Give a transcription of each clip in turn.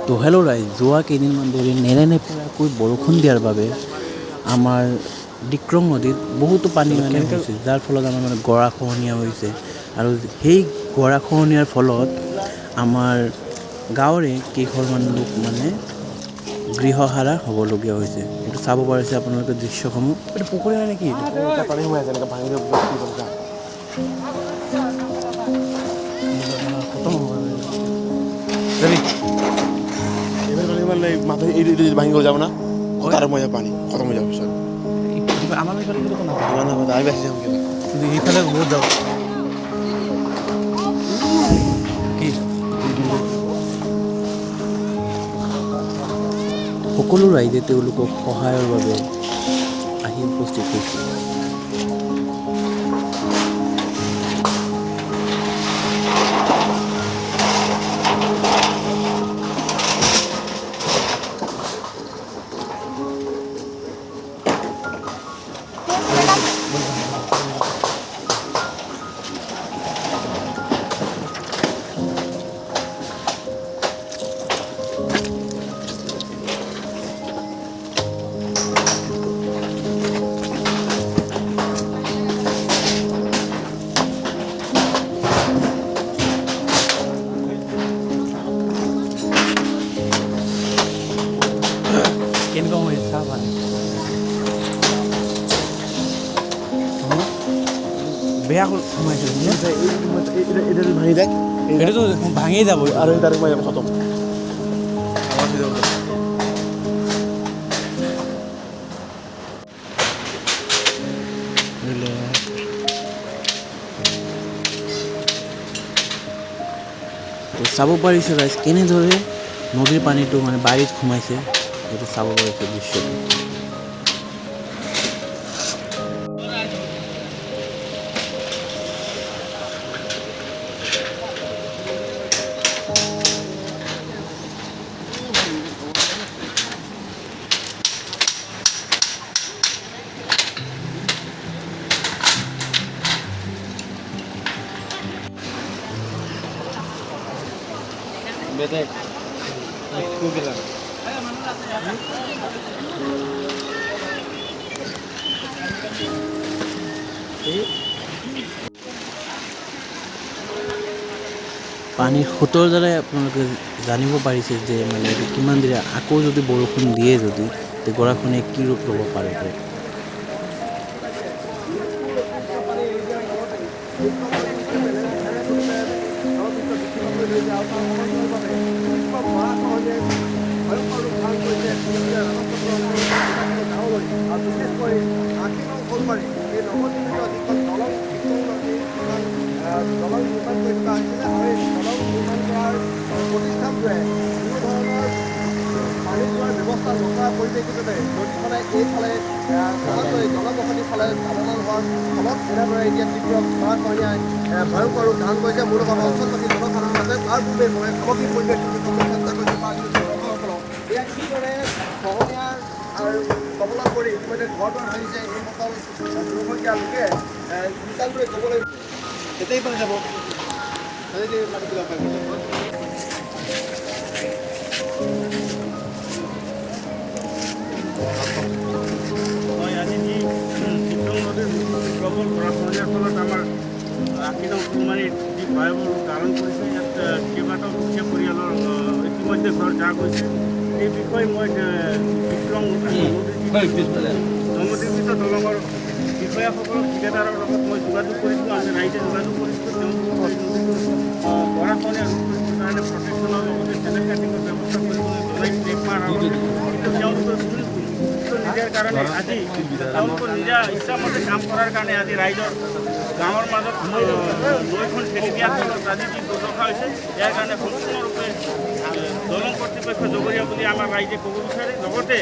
তো হেল্ল' ৰাইজ, যোৱা কেইদিনমান ধৰি নেৰানেপেৰাকৈ বৰষুণ দিয়াৰ বাবে আমাৰ ডিক্ৰং নদীত বহুতো পানী হৈছে, যাৰ ফলত আমাৰ গৰাখহনীয়া হৈছে। আৰু সেই গৰাখহনীয়াৰ ফলত আমাৰ গাঁৱৰে কেইঘৰমান লোক গৃহহাৰা হ'বলগীয়া হৈছে। এইটো চাব পাৰিছে আপোনালোকে দৃশ্যসমূহ। এইটো পুখুৰী হয় নেকি? পানী সোমাই আছে এনেকৈ ভাঙি মাথা ভাঙি গ'ল যাব না তার মজা পানি খতম হয়ে যাবে পিছত আমাৰ এইফালে কিন্তু কোনো আমি বেশি যাম কিনা কিন্তু এইফালে বহুত যাব কি সকলো ৰাইজে তেওঁলোকক সহায়ৰ বাবে আহি উপস্থিত হৈছে। কেনেকুৱা হৈছে চাহ পানী বেয়া সোমাইছে ভাঙি যায় এইটোতো ভাঙি যাব আৰু তাৰ মজা খতম চাব পাৰিছে ৰাইজ কেনেদৰে নদীৰ পানীটো বাৰীত সোমাইছে। এইটো চাব পাৰিছে দৃশ্যটো। পানীৰ সোঁতৰ দ্বাৰাই আপোনালোকে জানিব পাৰিছে যে এইটো কিমান দেৰি আকৌ যদি বৰষুণ দিয়ে যদি গৰাখহনীয়া কি ৰূপ ল'ব পাৰে। দলং নিৰ্মাণ কৰি থকা হৈছিলে আৰু এই দলং নিৰ্মাণ কৰাৰ প্ৰতিষ্ঠানটোৱে কোনো ধৰণৰ পানী যোৱাৰ ব্যৱস্থা নকৰাৰ পৰিপ্ৰেক্ষিততে নদীখনে এইফালে জলবসতিৰ ফালে ধাৱমান হোৱাৰ ফলত এনেদৰে এতিয়া তীব্ৰ গৰাখহনীয়াই ভয়ংকৰ ৰূপ ধাৰণ কৰিছে। মোৰ লগত অঞ্চলবাসী জনসাধাৰণ আছে। তাৰ পূৰ্বে মই সামগ্ৰিক পৰিৱেশটো চেষ্টা কৰিছোঁ এয়া কিদৰে খহনীয়াৰ আৰু কবলত পৰি ইতিমধ্যে ঘৰ দুৱাৰ ভাঙিছে। এইসকল দুৰ্ভগীয়া লোকে নিতান্তই ক'বলৈ এটাই পাৰে যাব মই আজি যি ডিক্ৰং নদীৰ প্ৰবল গৰাখহনীয়াৰ ফলত আমাৰ আশীনং ফুলমাৰীত যি ভয়াৱহ ৰূপ ধাৰণ কৰিছে, ইয়াত কেইবাটাও দুখীয়া পৰিয়ালৰ ইতিমধ্যে ঘৰ যা গৈছে। এই বিষয়ে মই ডিক্ৰং নৱনিৰ্মিত দলঙৰ বিষয়াসকলক ঠিকাদাৰৰ লগত মই যোগাযোগ কৰিছোঁ। আমি ৰাইজে যোগাযোগ কৰিছোঁ। গৰাখহনীয়া ৰোধ কৰিবৰ কাৰণে প্ৰটেকশ্যনৰ লগতে চেনেল কাটিঙৰ ব্যৱস্থা কৰিবলৈ জনাইছে একমাহ আগত। কিন্তু তেওঁলোকৰ নিজৰ কাৰণে আজি তেওঁলোকৰ নিজা ইচ্ছামতে কাম কৰাৰ কাৰণে আজি ৰাইজৰ গাঁৱৰ মাজত নৈখন ঠেলি দিয়াৰ ফলত আজি যি দুৰ্দশা হৈছে, ইয়াৰ কাৰণে সম্পূৰ্ণৰূপে দলং কৰ্তৃপক্ষ জগৰীয়া বুলি আমাৰ ৰাইজে ক'ব বিচাৰে। লগতে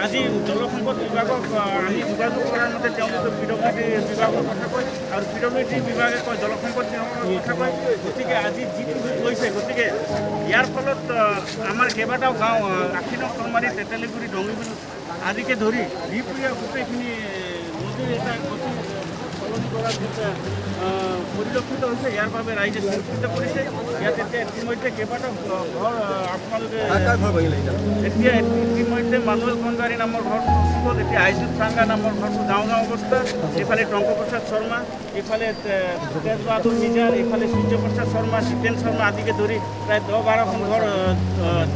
আজি জলসম্পদ বিভাগক আমি যোগাযোগ কৰাৰ মতে তেওঁলোকে PWD বিভাগৰ কথা কয় আৰু PWD বিভাগে কয় জলসম্পদ বিভাগৰ কথা কয়। গতিকে আজি যিটো ৰূপ লৈছে, গতিকে ইয়াৰ ফলত আমাৰ কেইবাটাও গাঁও আশীনং ফুলমাৰী, তেতেলীগুৰি, ডংগিবিল আদিকে ধৰি বিপুৰীয়া গোটেইখিনি নদীৰ এটা গতি নদী গৰা পৰিলক্ষিত হৈছে। ইয়াৰ বাবে ৰাইজে সুৰক্ষিত কৰিছে। ইয়াত এতিয়া ইতিমধ্যে কেইবাটাও ঘৰ আপোনালোকে এতিয়া ইতিমধ্যে মানুৱেল কণ্ডাৰী নামৰ ঘৰটো গুচি গ'ল। এতিয়া আইজুত চাংগা নামৰ ঘৰটো যাওঁ যাওঁ অৱস্থা। এইফালে টংকপ্ৰসাদ শৰ্মা, এইফালে তেজ বাহাদুৰ মিজাৰ, এইফালে সূৰ্যপ্ৰসাদ শৰ্মা, জিতেন শৰ্মা আদিকে ধৰি প্ৰায় 10-12খন ঘৰ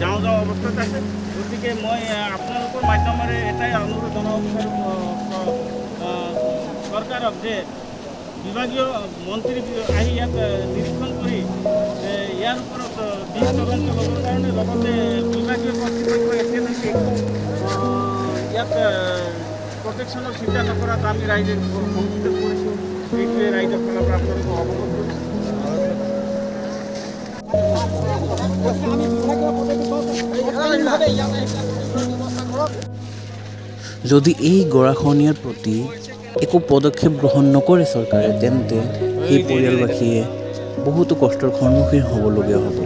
যাওঁ যাওঁ অৱস্থাত আছে। গতিকে মই আপোনালোকৰ মাধ্যমেৰে এটাই অনুৰোধ জনাব বিচাৰোঁ চৰকাৰক যে বিভাগীয় মন্ত্ৰী আহি ইয়াত নিৰীক্ষণ কৰি ইয়াৰ ওপৰত বিষ তদন্ত ল'বৰ কাৰণে, লগতে বিভাগীয় কৰ্তৃপক্ষই এতিয়ালৈকে ইয়াত প্ৰটেকশ্যনৰ চিন্তা নকৰাত আমি ৰাইজে সংযুক্ত কৰিছোঁ। এইটোৱে ৰাইজৰ ফালৰ পৰা আপোনালোকক অৱগত কৰিছোঁ। যদি এই গৰাখহনীয়াৰ প্ৰতি একো পদক্ষেপ গ্ৰহণ নকৰে চৰকাৰে, তেন্তে সেই পৰিয়ালবাসীয়ে বহুতো কষ্টৰ সন্মুখীন হ'বলগীয়া হ'ব।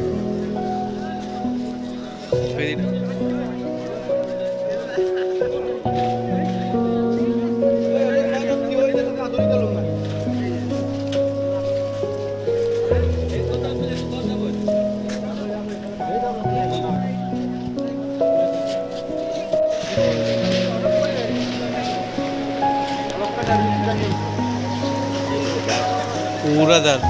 पूरा दर